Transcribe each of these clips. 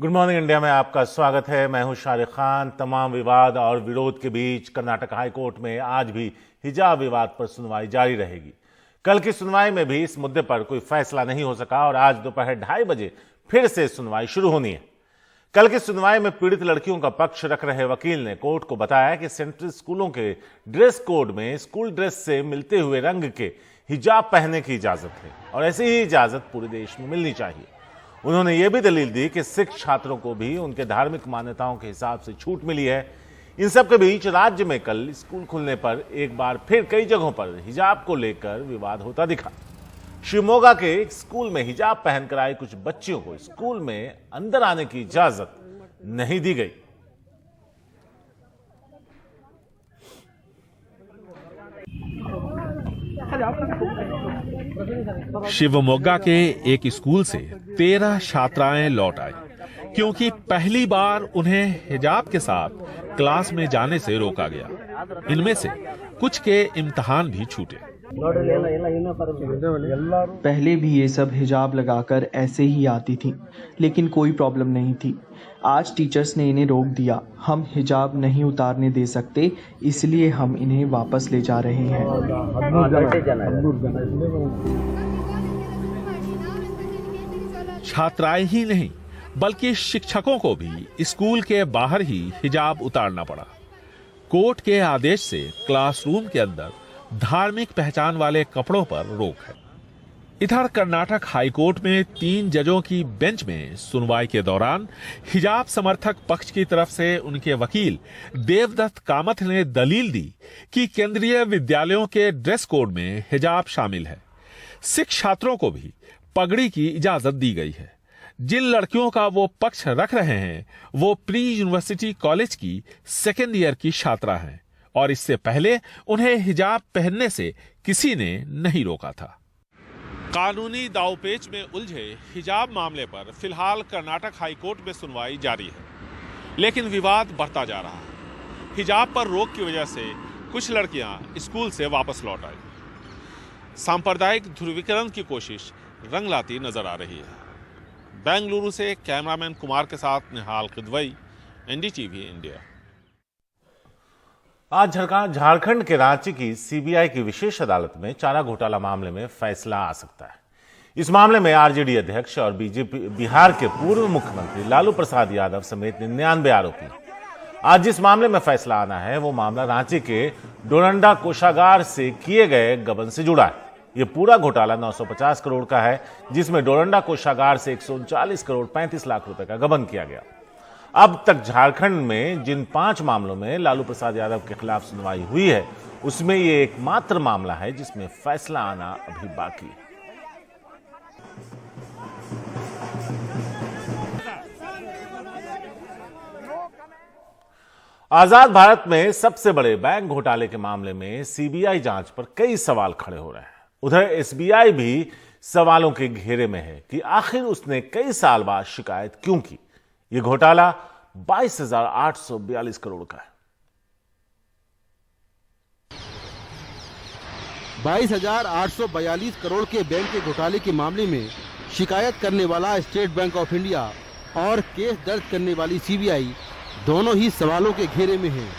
Good morning India में आपका स्वागत है। मैं हूं शाहरुख खान। तमाम विवाद और विरोध के बीच कर्नाटक हाईकोर्ट में आज भी हिजाब विवाद पर सुनवाई जारी रहेगी। कल की सुनवाई में भी इस मुद्दे पर कोई फैसला नहीं हो सका और आज दोपहर 2:30 बजे फिर से सुनवाई शुरू होनी है। कल की सुनवाई में पीड़ित लड़कियों का पक्ष रख रहे वकील ने कोर्ट को बताया कि सेंट्रल स्कूलों के ड्रेस कोड में स्कूल ड्रेस से मिलते हुए रंग के हिजाब पहनने की इजाजत है और ऐसी ही इजाजत पूरे देश में मिलनी चाहिए। उन्होंने यह भी दलील दी कि सिख छात्रों को भी उनके धार्मिक मान्यताओं के हिसाब से छूट मिली है। इन सब के बीच राज्य में कल स्कूल खुलने पर एक बार फिर कई जगहों पर हिजाब को लेकर विवाद होता दिखा। शिवमोगा के एक स्कूल में हिजाब पहनकर आए कुछ बच्चियों को स्कूल में अंदर आने की इजाजत नहीं दी गई। शिवमोगा के एक स्कूल से 13 छात्राएं लौट आई क्योंकि पहली बार उन्हें हिजाब के साथ क्लास में जाने से रोका गया। इनमें से कुछ के इम्तिहान भी छूटे। पहले भी ये सब हिजाब लगाकर ऐसे ही आती थी, लेकिन कोई प्रॉब्लम नहीं थी। आज टीचर्स ने इन्हें रोक दिया। हम हिजाब नहीं उतारने दे सकते, इसलिए हम इन्हें वापस ले जा रहे हैं। छात्राएं ही नहीं बल्कि शिक्षकों को भी स्कूल के बाहर ही हिजाब उतारना पड़ा। कोर्ट के आदेश से क्लासरूम के अंदर धार्मिक पहचान वाले कपड़ों पर रोक है। इधर कर्नाटक हाईकोर्ट में 3 जजों की बेंच में सुनवाई के दौरान हिजाब समर्थक पक्ष की तरफ से उनके वकील देवदत्त कामथ ने दलील दी कि केंद्रीय विद्यालयों के ड्रेस कोड में हिजाब शामिल है। सिख छात्रों को भी पगड़ी की इजाजत दी गई है। जिन लड़कियों का वो पक्ष रख रहे हैं वो प्री यूनिवर्सिटी कॉलेज की 2nd ईयर की छात्रा हैं और इससे पहले उन्हें हिजाब पहनने से किसी ने नहीं रोका था। कानूनी दांवपेच में उलझे हिजाब मामले पर फिलहाल कर्नाटक हाईकोर्ट में सुनवाई जारी है, लेकिन विवाद बढ़ता जा रहा है। हिजाब पर रोक की वजह से कुछ लड़कियां स्कूल से वापस लौट आई। सांप्रदायिक ध्रुवीकरण की कोशिश रंग लाती नजर आ रही है। बेंगलुरु से कैमरामैन कुमार के साथ निहाल किदवई, एनडीटीवी इंडिया। आज झारखंड के रांची की सीबीआई की विशेष अदालत में चारा घोटाला मामले में फैसला आ सकता है। इस मामले में आरजेडी अध्यक्ष और बीजेपी बिहार के पूर्व मुख्यमंत्री लालू प्रसाद यादव समेत 99 आरोपी। आज जिस मामले में फैसला आना है वो मामला रांची के डोरंडा कोषागार से किए गए गबन से जुड़ा है। यह पूरा घोटाला 950 करोड़ का है, जिसमें डोरंडा कोषागार से 139 करोड़ 35 लाख रुपए का गबन किया गया। अब तक झारखंड में जिन 5 मामलों में लालू प्रसाद यादव के खिलाफ सुनवाई हुई है उसमें यह एकमात्र मामला है जिसमें फैसला आना अभी बाकी है। आजाद भारत में सबसे बड़े बैंक घोटाले के मामले में सीबीआई जांच पर कई सवाल खड़े हो रहे हैं। उधर एसबीआई भी सवालों के घेरे में है कि आखिर उसने कई साल बाद शिकायत क्यों की। यह घोटाला 22,842 करोड़ का है। 22,842 करोड़ के बैंक के घोटाले के मामले में शिकायत करने वाला स्टेट बैंक ऑफ इंडिया और केस दर्ज करने वाली सीबीआई दोनों ही सवालों के घेरे में हैं।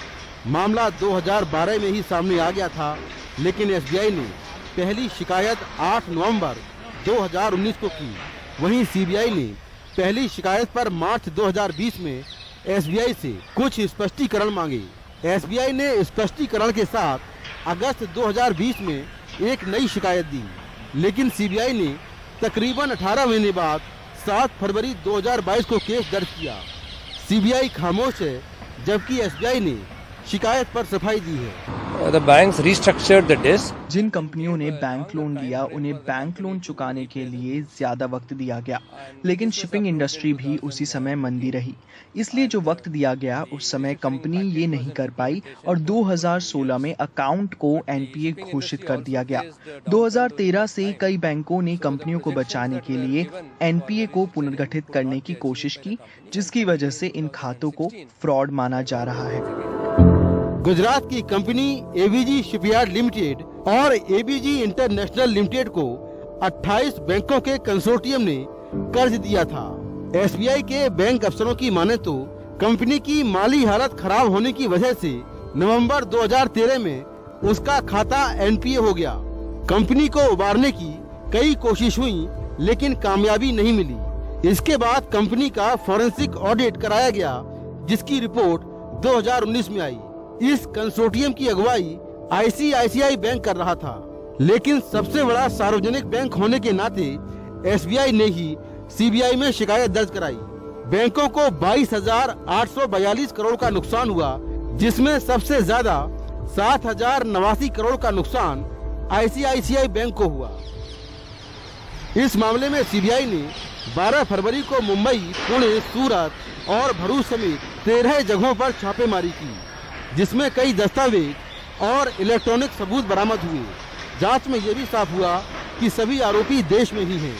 मामला 2012 में ही सामने आ गया था, लेकिन एसबीआई ने पहली शिकायत 8 नवंबर 2019 को की। वहीं सीबीआई ने पहली शिकायत पर मार्च 2020 में एसबीआई से कुछ स्पष्टीकरण मांगे। एसबीआई ने स्पष्टीकरण के साथ अगस्त 2020 में एक नई शिकायत दी, लेकिन सीबीआई ने तकरीबन 18 महीने बाद 7 फरवरी 2022 को केस दर्ज किया। सीबीआई खामोश है, जबकि एसबीआई ने शिकायत पर सफाई दी है। The banks restructured the debt. जिन कंपनियों ने बैंक लोन लिया उन्हें बैंक लोन चुकाने के लिए ज्यादा वक्त दिया गया, लेकिन शिपिंग इंडस्ट्री भी उसी समय मंदी रही। इसलिए जो वक्त दिया गया उस समय कंपनी ये नहीं कर पाई और 2016 में अकाउंट को एनपीए घोषित कर दिया गया। 2013 से कई बैंकों ने कंपनियों को बचाने के लिए एनपीए को पुनर्गठित करने की कोशिश की, जिसकी वजह से इन खातों को फ्रॉड माना जा रहा है। गुजरात की कंपनी एबीजी शिपयार्ड लिमिटेड और एबीजी इंटरनेशनल लिमिटेड को 28 बैंकों के कंसोर्टियम ने कर्ज दिया था। एसबीआई के बैंक अफसरों की माने तो कंपनी की माली हालत खराब होने की वजह से नवंबर 2013 में उसका खाता एनपीए हो गया। कंपनी को उबारने की कई कोशिश हुई लेकिन कामयाबी नहीं मिली। इसके बाद कंपनी का फॉरेंसिक ऑडिट कराया गया जिसकी रिपोर्ट 2019 में आई। इस कंसोर्टियम की अगुवाई आईसीआईसीआई बैंक कर रहा था, लेकिन सबसे बड़ा सार्वजनिक बैंक होने के नाते एसबीआई ने ही सीबीआई में शिकायत दर्ज कराई। बैंकों को 22,842 करोड़ का नुकसान हुआ, जिसमें सबसे ज्यादा 7,089 करोड़ का नुकसान आईसीआईसीआई बैंक को हुआ। इस मामले में सीबीआई ने 12 फरवरी को मुंबई, पुणे, सूरत और भरूच समेत 13 जगहों पर छापेमारी की, जिसमें कई दस्तावेज और इलेक्ट्रॉनिक सबूत बरामद हुए। जांच में यह भी साफ हुआ कि सभी आरोपी देश में ही हैं।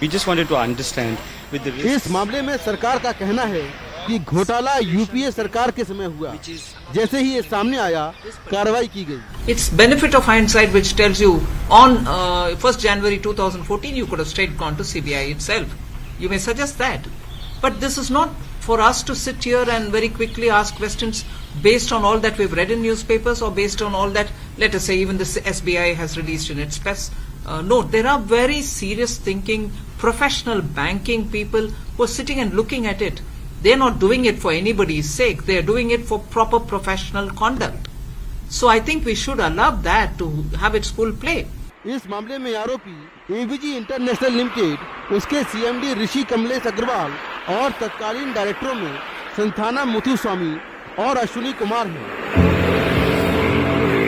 We just wanted to understand with the risk इस मामले में सरकार का कहना है कि घोटाला यूपीए सरकार के समय हुआ। जैसे ही ये सामने आया, कार्रवाई की गई। It's benefit of hindsight which tells you on 1st January 2014 you could have straight gone to CBI itself. You may suggest that. But this is not for us to sit here and very quickly ask questions based on all that we've read in newspapers or based on all that, let us say, even the SBI has released in its press note. There are very serious thinking, professional banking people who are sitting and looking at it. They're not doing it for anybody's sake. They're doing it for proper professional conduct. So I think we should allow that to have its full play. इस मामले में आरोपी ABG international limited, उसके CMD ऋषि कमलेश अग्रवाल और तत्कालीन डायरेक्टरों में संथाना मुथुस्वामी और अश्विनी कुमार हैं।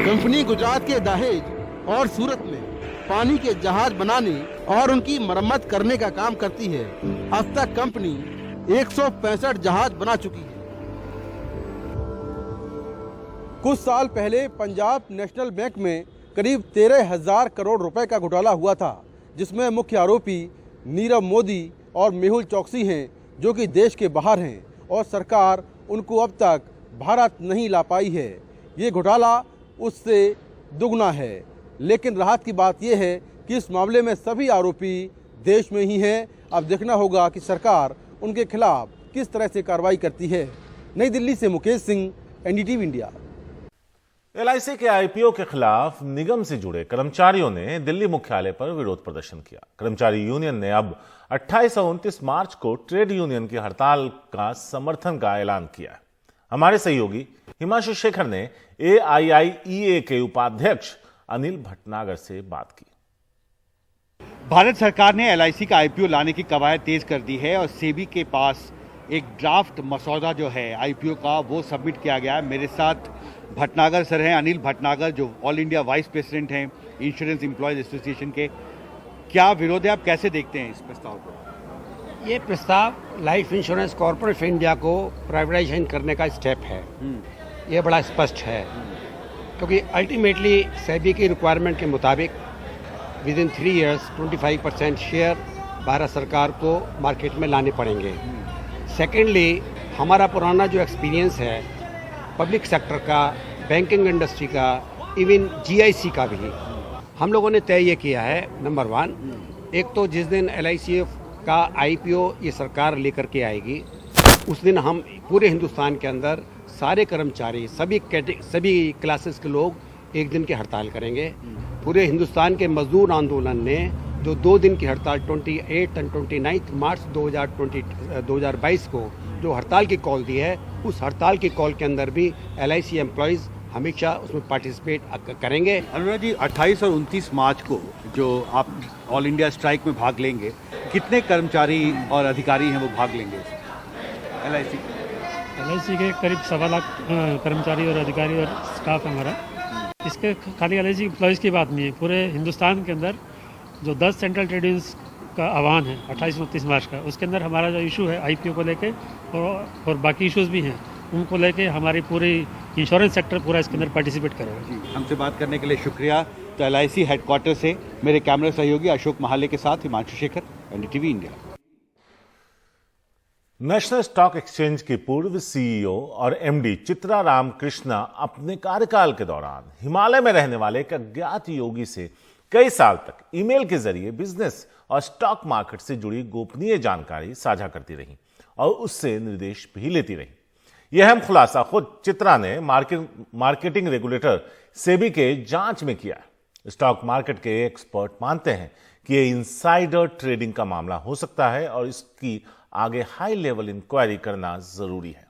कंपनी गुजरात के दहेज और सूरत में पानी के जहाज बनाने और उनकी मरम्मत करने का काम करती है। अब तक कंपनी 165 जहाज बना चुकी है। कुछ साल पहले पंजाब नेशनल बैंक में करीब 13,000 करोड़ रुपए का घोटाला हुआ था, जिसमें मुख्य आरोपी नीरव मोदी और मेहुल चौकसी हैं, जो कि देश के बाहर हैं और सरकार उनको अब तक भारत नहीं ला पाई है। ये घोटाला उससे दुगना है, लेकिन राहत की बात यह है कि इस मामले में सभी आरोपी देश में ही हैं। अब देखना होगा कि सरकार उनके खिलाफ किस तरह से कार्रवाई करती है। नई दिल्ली से Mukesh Singh, NDTV India. LIC के आईपीओ के खिलाफ निगम से जुड़े कर्मचारियों ने दिल्ली मुख्यालय पर विरोध प्रदर्शन किया। कर्मचारी यूनियन ने अब 28 और 29 मार्च को ट्रेड यूनियन की हड़ताल का समर्थन का ऐलान किया है। हमारे सहयोगी हिमांशु शेखर ने एआईआईईए के उपाध्यक्ष अनिल भटनागर से बात की। भारत सरकार ने एलआईसी का आईपीओ लाने की कवायद तेज कर दी है और सेबी के पास एक ड्राफ्ट मसौदा जो है आईपीओ का वो सबमिट किया गया है। मेरे साथ भटनागर सर हैं, अनिल भटनागर, जो ऑल इंडिया वाइस प्रेसिडेंट हैं इंश्योरेंस एम्प्लॉयज एसोसिएशन के। क्या विरोध है, आप कैसे देखते हैं इस प्रस्ताव को? ये प्रस्ताव life insurance corporation of India को प्राइवेटाइजेशन करने का स्टेप है। ये बड़ा स्पष्ट है, क्योंकि अल्टीमेटली सेबी की रिक्वायरमेंट के मुताबिक with in 3 years 25% share Bharat सरकार को मार्केट में लाने पड़ेंगे। सेकेंडली, हमारा पुराना जो एक्सपीरियंस है पब्लिक सेक्टर का, बैंकिंग इंडस्ट्री का, इवन जीआईसी का भी, हम लोगों ने तय ये किया है, नंबर 1, एक तो जिस दिन एलआईसी का आईपीओ ये सरकार लेकर के आएगी, उस दिन हम पूरे हिंदुस्तान के अंदर सारे कर्मचारी, सभी क्लासेस के लोग एक दिन की हड़ताल करेंगे। पूरे हिंदुस्तान के मजदूर आंदोलन ने जो 2 दिन की हड़ताल 28 और 29 मार्च 2022 को जो हड़ताल की कॉल दी है, उस हड़ताल की कॉल के अंदर भी एलआईसी एम्प्लॉयज़ हमेशा उसमें पार्टिसिपेट करेंगे। अनुराग जी, 28 और 29 मार्च को जो आप ऑल इंडिया स्ट्राइक में भाग लेंगे, कितने कर्मचारी और अधिकारी हैं वो भाग लेंगे एलआईसी के? करीब 1.25 लाख कर्मचारी और अधिकारी और स्टाफ हमारा। इसके खाली एलआईसी एम्प्लॉयज़ की बात नहीं है, पूरे हिंदुस्तान के अंदर जो 10 सेंट्रल ट्रेड यूनियंस का आह्वान है 28-29 मार्च का, उसके अंदर हमारा जो इशू है आईपीओ को लेके और बाकी इश्यूज़ भी हैं, उनको लेके हमारी पूरी इंश्योरेंस सेक्टर पूरा इसके अंदर पार्टिसिपेट करेगा। हमसे बात करने के लिए शुक्रिया। तो एलआईसी हेडक्वार्टर से मेरे कैमरा सहयोगी अशोक महाले के साथ Himanshu Shekhar, NDTV India. National stock exchange की पूर्व सीईओ और एमडी चित्रा रामकृष्णा अपने कार्यकाल के दौरान हिमालय में रहने वाले एक अज्ञात योगी से कई साल तक ईमेल के जरिए बिजनेस और स्टॉक मार्केट से जुड़ी गोपनीय जानकारी साझा करती रही और उससे निर्देश भी लेती रही। यह अहम खुलासा खुद चित्रा ने मार्केटिंग रेगुलेटर सेबी के जांच में किया। स्टॉक मार्केट के एक्सपर्ट मानते हैं कि यह इनसाइडर ट्रेडिंग का मामला हो सकता है और इसकी आगे हाई लेवल इंक्वायरी करना जरूरी है।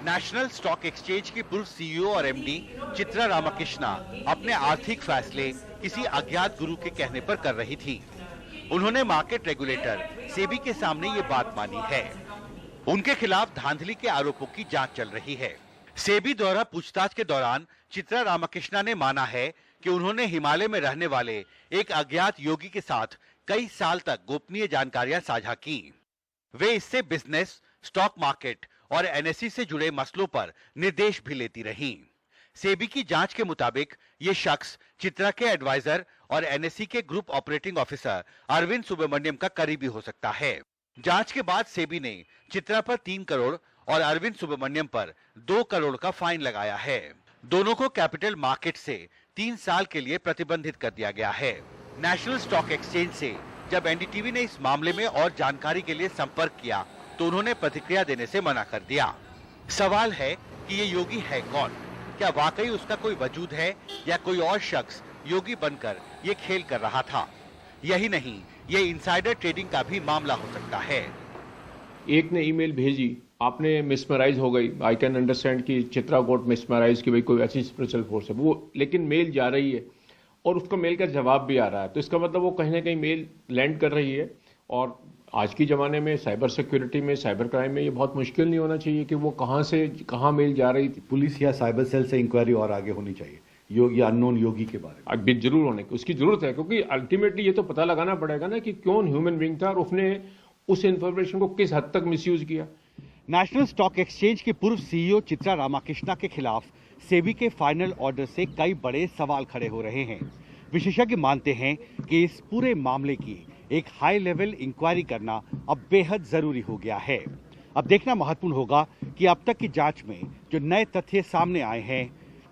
नेशनल स्टॉक एक्सचेंज की पूर्व सीईओ और एमडी चित्रा रामाकृष्णा अपने आर्थिक फैसले किसी अज्ञात गुरु के कहने पर कर रही थी। उन्होंने मार्केट रेगुलेटर सेबी के सामने ये बात मानी है। उनके खिलाफ धांधली के आरोपों की जांच चल रही है। सेबी द्वारा पूछताछ के दौरान चित्रा रामाकृष्णा ने माना है कि उन्होंने हिमालय में रहने वाले एक अज्ञात योगी के साथ कई साल तक गोपनीय जानकारियां साझा की। वे इससे बिजनेस, स्टॉक मार्केट और एनएसई से जुड़े मसलों पर निर्देश भी लेती रहीं। सेबी की जांच के मुताबिक ये शख्स चित्रा के एडवाइजर और एनएसई के group operating officer Arvind Subramanian का करीबी हो सकता है। जांच के बाद सेबी ने चित्रा पर 3 करोड़ और अरविंद सुब्रमण्यम पर 2 करोड़ का फाइन लगाया है। दोनों को कैपिटल मार्केट से 3 साल के लिए प्रतिबंधित कर दिया गया है। नेशनल स्टॉक एक्सचेंज से जब एनडीटीवी ने इस मामले में और जानकारी के लिए संपर्क किया तो उन्होंने प्रतिक्रिया देने से मना कर दिया। सवाल है कि ये योगी है कौन? क्या वाकई उसका कोई वजूद है या कोई और शख्स योगी बनकर ये खेल कर रहा था? यही नहीं, ये इनसाइडर ट्रेडिंग का भी मामला हो सकता है। एक ने ईमेल भेजी, आपने मिसमराइज हो गई। आई कैन अंडरस्टैंड कि चित्रा गोट मिसमराइज की भाई कोई ऐसी स्पिरिचुअल फोर्स है वो, लेकिन मेल जा रही है और उसका मेल का जवाब भी आ रहा है, तो इसका मतलब वो कहीं ना कहीं मेल लैंड कर रही है। और आज के ज़माने में साइबर सिक्योरिटी में, साइबर क्राइम में ये बहुत मुश्किल नहीं होना चाहिए कि वो कहाँ से कहाँ मेल जा रही थी। पुलिस या साइबर सेल से इंक्वायरी और आगे होनी चाहिए योगी या अननोन योगी के बारे में। अभी जरूर होने की उसकी जरूरत है, क्योंकि अल्टीमेटली ये तो पता लगाना पड़ेगा ना कि कौन ह्यूमन बीइंग था और उसने उस इंफॉर्मेशन को किस हद तक मिसयूज किया। नेशनल स्टॉक एक्सचेंज की पूर्व सीईओ चित्रा रामाकृष्णा के खिलाफ सेबी के फाइनल ऑर्डर से कई बड़े सवाल खड़े हो रहे हैं। विशेषज्ञ मानते हैं कि इस पूरे मामले की एक हाई लेवल इंक्वायरी करना अब बेहद जरूरी हो गया है। अब देखना महत्वपूर्ण होगा कि अब तक की जांच में जो नए तथ्य सामने आए हैं,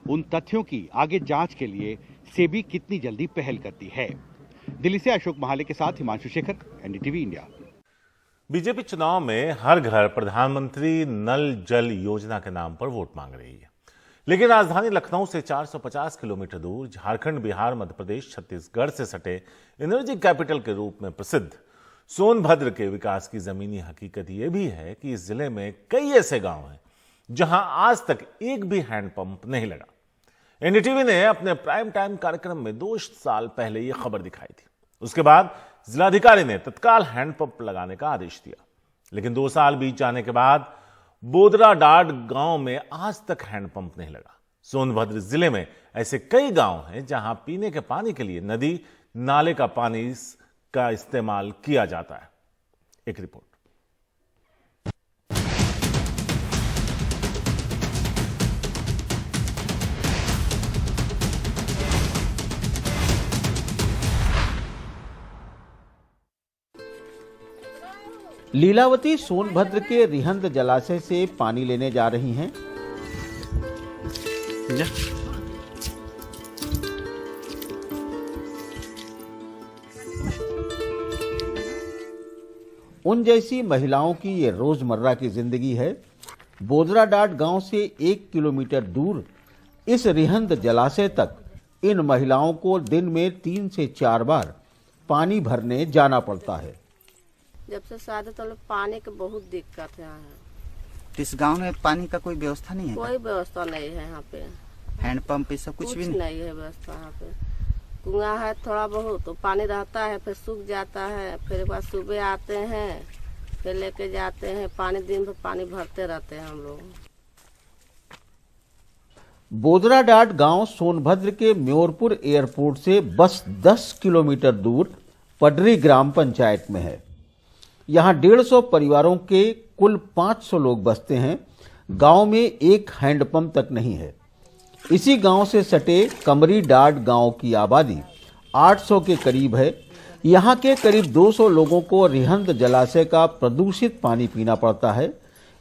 उन तथ्यों की आगे जांच के लिए सेबी कितनी जल्दी पहल करती है। दिल्ली से अशोक महाले के साथ Himanshu Shekhar, NDTV India. BJP चुनाव में हर घर प्रधानमंत्री नल जल योजना के नाम पर वोट मांग रही है, लेकिन राजधानी लखनऊ से 450 किलोमीटर दूर झारखंड, बिहार, मध्य प्रदेश, छत्तीसगढ़ से सटे एनर्जी कैपिटल के रूप में प्रसिद्ध सोनभद्र के विकास की जमीनी हकीकत यह भी है कि इस जिले में कई ऐसे गांव हैं जहां आज तक एक भी हैंडपंप नहीं लगा। एनडीटीवी ने अपने प्राइम टाइम कार्यक्रम में 2 साल पहले यह खबर दिखाई थी। उसके बाद जिलाधिकारी ने तत्काल हैंडपंप लगाने का आदेश दिया, लेकिन 2 साल बीत जाने के बाद बोदराडाड गांव में आज तक हैंडपंप नहीं लगा। सोनभद्र जिले में ऐसे कई गांव हैं जहां पीने के पानी के लिए नदी, नाले का पानी का इस्तेमाल किया जाता है। एक रिपोर्ट। लीलावती सोनभद्र के रिहंद जलाशय से पानी लेने जा रही हैं। उन जैसी महिलाओं की ये रोजमर्रा की जिंदगी है। बोदराडाट गांव से 1 किलोमीटर दूर इस रिहंद जलाशय तक इन महिलाओं को दिन में 3 से 4 बार पानी भरने जाना पड़ता है। जब से शादी तो पानी की बहुत दिक्कत है यहाँ। इस गांव में पानी का कोई व्यवस्था नहीं है? कोई व्यवस्था नहीं है यहाँ पे। हैंडपंप ये सब कुछ भी नहीं है व्यवस्था यहाँ पे। कुआं है थोड़ा बहुत, तो पानी रहता है, फिर सूख जाता है, फिर एक बार सुबह आते हैं, फिर लेके जाते हैं पानी, दिन भर पानी भरते रहते हैं हम लोग। बोदराडाट गांव सोनभद्र के म्योरपुर एयरपोर्ट से बस 10 किलोमीटर दूर पडरी ग्राम पंचायत में है। यहाँ 150 परिवारों के कुल 500 लोग बसते हैं। गांव में एक हैंडपंप तक नहीं है। इसी गांव से सटे कमरी डाट गांव की आबादी 800 के करीब है। यहाँ के करीब 200 लोगों को रिहंद जलाशय का प्रदूषित पानी पीना पड़ता है।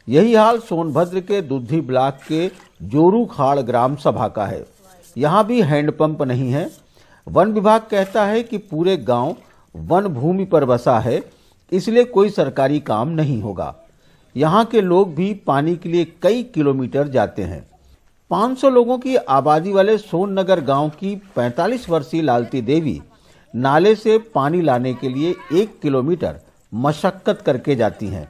यही हाल सोनभद्र के दुद्धी ब्लॉक के जोरू खाड़ ग्राम सभा का है। यहाँ भी हैंडपंप नहीं है। वन विभाग कहता है कि पूरे गांव वन भूमि पर बसा है, इसलिए कोई सरकारी काम नहीं होगा। यहाँ के लोग भी पानी के लिए कई किलोमीटर जाते हैं। 500 लोगों की आबादी वाले सोननगर गांव की 45 वर्षीय लालती देवी नाले से पानी लाने के लिए 1 किलोमीटर मशक्कत करके जाती हैं।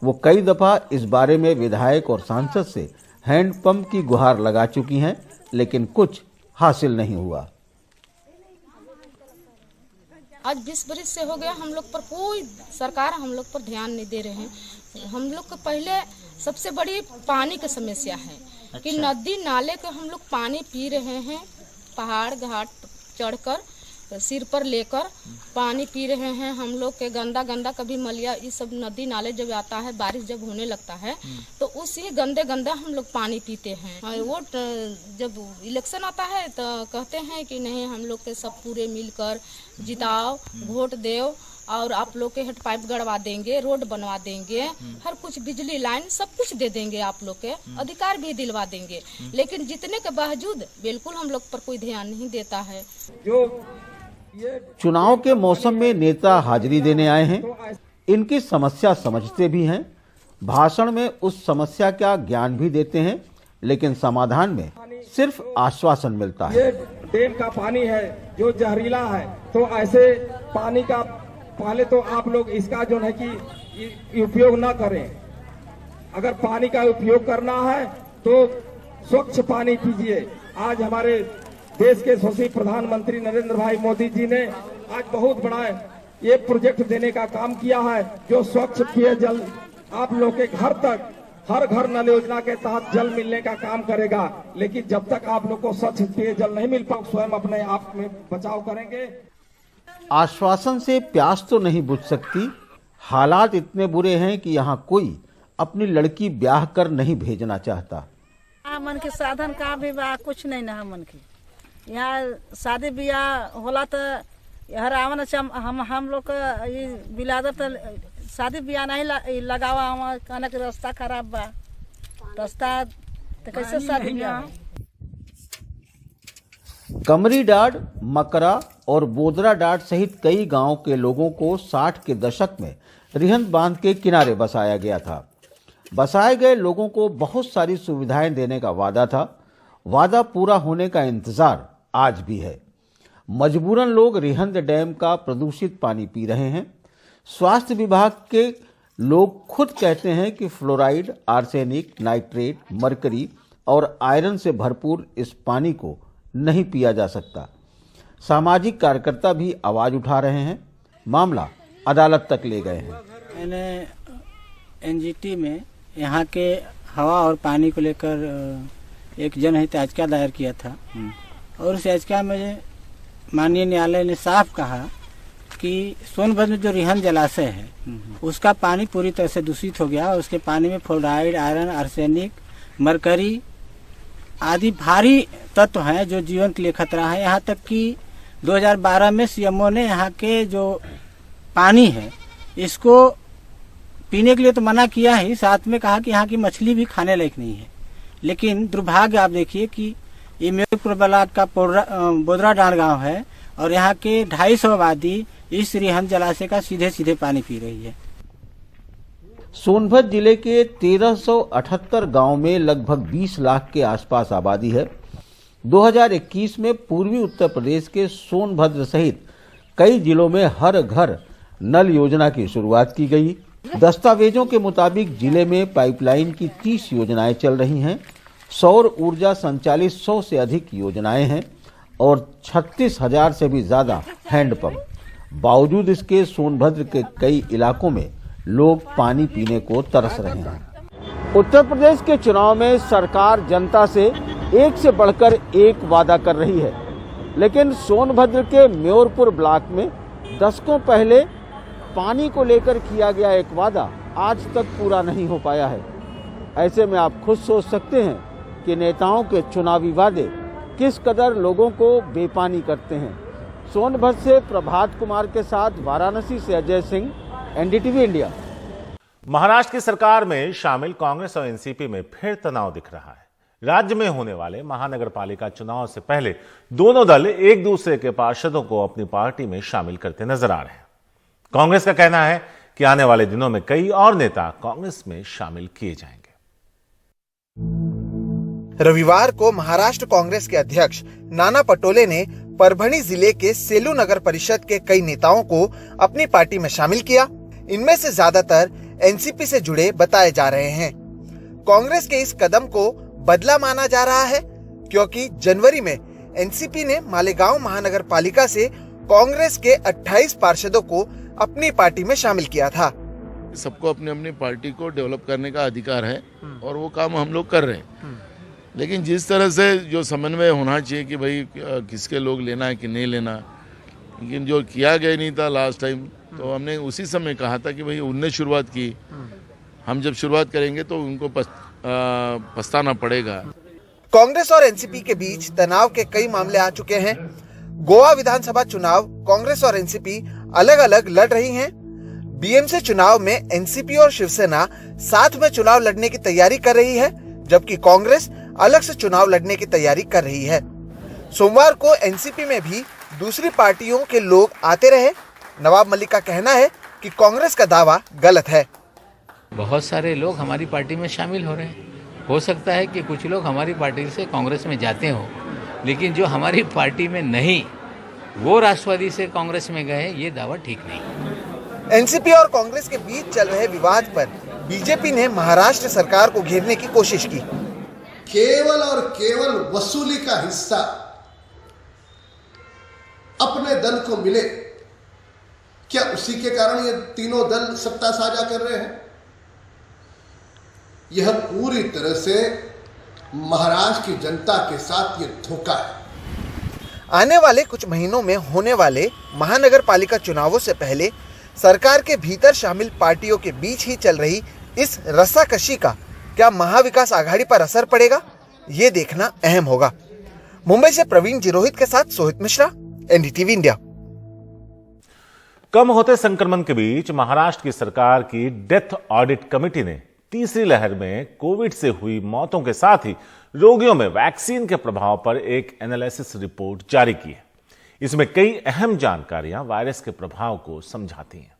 वो कई दफा इस बारे में विधायक और सांसद से हैंडपंप की गुहार लगा चुकी हैं, लेकिन कुछ हासिल नहीं हुआ। आज 20 बरस से हो गया, हम लोग पर कोई सरकार हम लोग पर ध्यान नहीं दे रहे हैं। हम लोग को पहले सबसे बड़ी पानी की समस्या है कि नदी नाले के हम लोग पानी पी रहे हैं, पहाड़ घाट चढ़कर सिर पर लेकर पानी पी रहे हैं। हम लोग के गंदा गंदा कभी मलिया ये सब नदी नाले जब आता है, बारिश जब होने लगता है तो उसी गंदे गंदा हम लोग पानी पीते हैं। और वो जब इलेक्शन आता है तो कहते हैं कि नहीं हम लोग के सब पूरे मिलकर जिताओ, वोट देओ और आप लोग के हेड पाइप गड़वा देंगे, रोड बनवा देंगे, हर कुछ बिजली लाइन सब कुछ दे देंगे, आप लोग के अधिकार भी दिलवा देंगे। लेकिन जीतने के बावजूद बिल्कुल हम लोग पर कोई ध्यान नहीं देता है। चुनाव के मौसम में नेता हाजिरी देने आए हैं, इनकी समस्या समझते भी हैं, भाषण में उस समस्या का ज्ञान भी देते हैं, लेकिन समाधान में सिर्फ आश्वासन मिलता है। ये डैम का पानी है जो जहरीला है, तो ऐसे पानी का पहले तो आप लोग इसका जो है कि उपयोग ना करें। अगर पानी का उपयोग करना है तो स्वच्छ पानी पीजिए। आज हमारे देश के यशस्वी प्रधानमंत्री नरेंद्र भाई मोदी जी ने आज बहुत बड़ा ये प्रोजेक्ट देने का काम किया है, जो स्वच्छ पेयजल आप लोग के घर तक, हर घर नल योजना के तहत जल मिलने का काम करेगा। लेकिन जब तक आप लोग को स्वच्छ पेयजल नहीं मिल पाए, स्वयं अपने आप में बचाव करेंगे। आश्वासन से प्यास तो नहीं बुझ सकती। हालात इतने बुरे हैं कि यहाँ कोई अपनी लड़की ब्याह कर नहीं भेजना चाहता। मन के साधन का भी बा, कुछ नहीं ना मन के यहाँ शादी ब्याह होला तो हरावन हम लोग का ये बिलादर तो शादी ब्याह नहीं लगावा, हम कहना कि रास्ता खराब बा, रास्ता तो कैसे शादी ब्याह। कमरी डाड, मकरा और बोदरा डाड सहित कई गांव के लोगों को 60 के दशक में रिहंद बांध के किनारे बसाया गया था। बसाए गए लोगों को बहुत सारी सुविधाएं देने का वादा था। वादा पूरा होने का इंतजार आज भी है। मजबूरन लोग रिहंद डैम का प्रदूषित पानी पी रहे हैं। स्वास्थ्य विभाग के लोग खुद कहते हैं कि फ्लोराइड, आर्सेनिक, नाइट्रेट, मरकरी और आयरन से भरपूर इस पानी को नहीं पिया जा सकता। सामाजिक कार्यकर्ता भी आवाज उठा रहे हैं, मामला अदालत तक ले गए हैं। मैंने एनजीटी में यहाँ के हवा और पानी को लेकर एक जनहित याचिका दायर किया था और उस याचिका में माननीय न्यायालय ने साफ कहा कि सोनभद्र में जो रिहंद जलाशय है उसका पानी पूरी तरह से दूषित हो गया और उसके पानी में फ्लोराइड, आयरन, आर्सेनिक, मरकरी आदि भारी तत्व हैं जो जीवन के लिए खतरा है। यहाँ तक कि 2012 में सीएमओ ने यहाँ के जो पानी है इसको पीने के लिए तो मना किया ही, साथ में कहा कि यहाँ की मछली भी खाने लायक नहीं है। लेकिन दुर्भाग्य आप देखिए कि ये म्योरपुर ब्लॉक का बोदरा डांड गांव है और यहाँ के 250 आबादी इस रिहंद जलाशय का सीधे सीधे पानी पी रही है। सोनभद्र जिले के 1378 गांव में लगभग 20 लाख के आसपास आबादी है। 2021 में पूर्वी उत्तर प्रदेश के सोनभद्र सहित कई जिलों में हर घर नल योजना की शुरुआत की गई। दस्तावेजों के मुताबिक जिले में पाइपलाइन की 30 योजनाएं चल रही हैं। सौर ऊर्जा संचालित 100 से अधिक योजनाएं हैं और 36,000 से भी ज्यादा हैंडपंप। बावजूद इसके सोनभद्र के कई इलाकों में लोग पानी पीने को तरस रहे हैं। उत्तर प्रदेश के चुनाव में सरकार जनता से एक से बढ़कर एक वादा कर रही है, लेकिन सोनभद्र के म्योरपुर ब्लॉक में दशकों पहले पानी को लेकर किया गया एक वादा आज तक पूरा नहीं हो पाया है। ऐसे में आप खुद सोच सकते हैं कि नेताओं के चुनावी वादे किस कदर लोगों को बेपानी करते हैं। सोनभद्र से प्रभात कुमार के साथ वाराणसी से अजय सिंह, एनडीटीवी इंडिया। महाराष्ट्र की सरकार में शामिल कांग्रेस और एनसीपी में फिर तनाव दिख रहा है। राज्य में होने वाले महानगर पालिका चुनाव से पहले दोनों दल एक दूसरे के पार्षदों को अपनी पार्टी में शामिल करते नजर आ रहे हैं। कांग्रेस का कहना है कि आने वाले दिनों में कई और नेता कांग्रेस में शामिल किए जाएंगे। रविवार को महाराष्ट्र कांग्रेस के अध्यक्ष नाना पटोले ने परभणी जिले के सेलू नगर परिषद के कई नेताओं को अपनी पार्टी में शामिल किया। इनमें से ज्यादातर एनसीपी से जुड़े बताए जा रहे हैं। कांग्रेस के इस कदम को बदला माना जा रहा है, क्योंकि जनवरी में एनसीपी ने मालेगांव महानगर पालिका से कांग्रेस के 28 पार्षदों को अपनी पार्टी में शामिल किया था। सबको अपनी अपनी पार्टी को डेवलप करने का अधिकार है और वो काम हम लोग कर रहे हैं, लेकिन जिस तरह से जो समन्वय होना चाहिए कि भाई किसके लोग लेना है कि नहीं लेना, लेकिन जो किया गया नहीं था लास्ट टाइम, तो हमने उसी समय कहा था कि भाई उनने शुरुआत की, हम जब शुरुआत करेंगे तो उनको पछताना पड़ेगा। कांग्रेस और एनसीपी के बीच तनाव के कई मामले आ चुके हैं। गोवा विधानसभा चुनाव कांग्रेस और एनसीपी अलग अलग लड़ रही हैं। बीएमसी चुनाव में एनसीपी और शिवसेना साथ में चुनाव लड़ने की तैयारी कर रही है, जबकि कांग्रेस अलग से चुनाव लड़ने की तैयारी कर रही है। सोमवार को एनसीपी में भी दूसरी पार्टियों के लोग आते रहे। नवाब मलिक का कहना है कि कांग्रेस का दावा गलत है। बहुत सारे लोग हमारी पार्टी में शामिल हो रहे हैं। हो सकता है कि कुछ लोग हमारी पार्टी से कांग्रेस में जाते हो, लेकिन जो हमारी पार्टी में नहीं वो राष्ट्रवादी से कांग्रेस में गए, ये दावा ठीक नहीं। एनसीपी और कांग्रेस के बीच चल रहे विवाद पर बीजेपी ने महाराष्ट्र सरकार को घेरने की कोशिश की। केवल और केवल वसूली का हिस्सा अपने दल को मिले, क्या उसी के कारण ये तीनों दल सत्ता साझा कर रहे हैं? यह पूरी तरह से महाराष्ट्र की जनता के साथ ये धोखा है। आने वाले कुछ महीनों में होने वाले महानगर पालिका चुनावों से पहले सरकार के भीतर शामिल पार्टियों के बीच ही चल रही इस रस्साकशी का क्या महाविकास आघाड़ी पर असर पड़ेगा, ये देखना अहम होगा। मुंबई से प्रवीण जिरोहित के साथ सोहित मिश्रा, एनडीटीवी इंडिया। कम होते संक्रमण के बीच महाराष्ट्र की सरकार की डेथ ऑडिट कमेटी ने तीसरी लहर में कोविड से हुई मौतों के साथ ही रोगियों में वैक्सीन के प्रभाव पर एक एनालिसिस रिपोर्ट जारी की है। इसमें कई अहम जानकारियां वायरस के प्रभाव को समझाती हैं।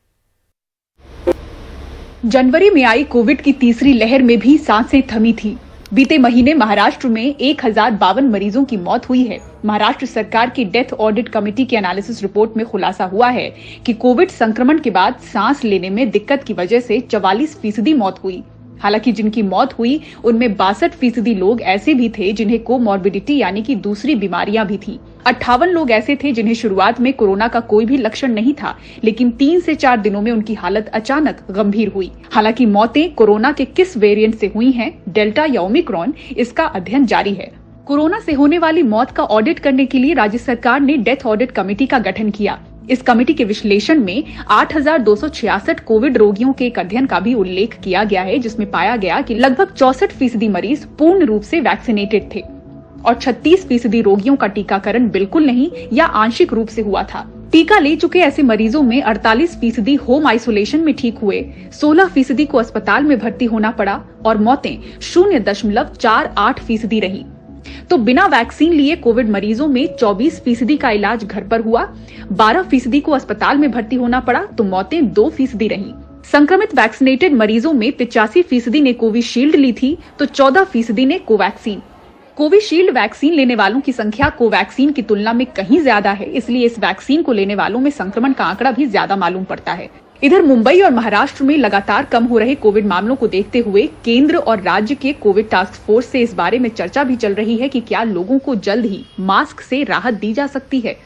जनवरी में आई कोविड की तीसरी लहर में भी सांसें थमी थी। बीते महीने महाराष्ट्र में 1052 मरीजों की मौत हुई है। महाराष्ट्र सरकार की डेथ ऑडिट कमेटी के एनालिसिस रिपोर्ट में खुलासा हुआ है कि कोविड संक्रमण के बाद सांस लेने में दिक्कत की वजह से 44% मौत हुई। हालांकि जिनकी मौत हुई उनमें 62% लोग ऐसे भी थे जिन्हें कोमॉर्बिडिटी यानी कि दूसरी बीमारियां भी थी। 58 लोग ऐसे थे जिन्हें शुरुआत में कोरोना का कोई भी लक्षण नहीं था, लेकिन 3 से 4 दिनों में उनकी हालत अचानक गंभीर हुई। हालांकि मौतें कोरोना के किस वेरिएंट से हुई हैं, डेल्टा या ओमिक्रॉन, इसका अध्ययन जारी है। कोरोना से होने वाली मौत का ऑडिट करने के लिए राज्य सरकार ने डेथ ऑडिट कमेटी का गठन किया। इस कमेटी के विश्लेषण में 8266 कोविड रोगियों के एक अध्ययन का भी उल्लेख किया गया है, जिसमें पाया गया कि लगभग 64% मरीज पूर्ण रूप से वैक्सीनेटेड थे और 36% रोगियों का टीकाकरण बिल्कुल नहीं या आंशिक रूप से हुआ था। टीका ले चुके ऐसे मरीजों में 48% होम आइसोलेशन में ठीक हुए, 16% को अस्पताल में भर्ती होना पड़ा और मौतें 0.48% रही। तो बिना वैक्सीन लिए कोविड मरीजों में 24% का इलाज घर पर हुआ, 12% को अस्पताल में भर्ती होना पड़ा, तो मौतें 2% रही। संक्रमित वैक्सीनेटेड मरीजों में 85% ने कोविशील्ड ली थी, तो 14% ने कोवैक्सीन। कोविशील्ड वैक्सीन लेने वालों की संख्या कोवैक्सीन की तुलना में कहीं ज्यादा है, इसलिए इस वैक्सीन को लेने वालों में संक्रमण का आंकड़ा भी ज्यादा मालूम पड़ता है। इधर मुंबई और महाराष्ट्र में लगातार कम हो रहे कोविड मामलों को देखते हुए केंद्र और राज्य के कोविड टास्क फोर्स से इस बारे में चर्चा भी चल रही है कि क्या लोगों को जल्द ही मास्क से राहत दी जा सकती है।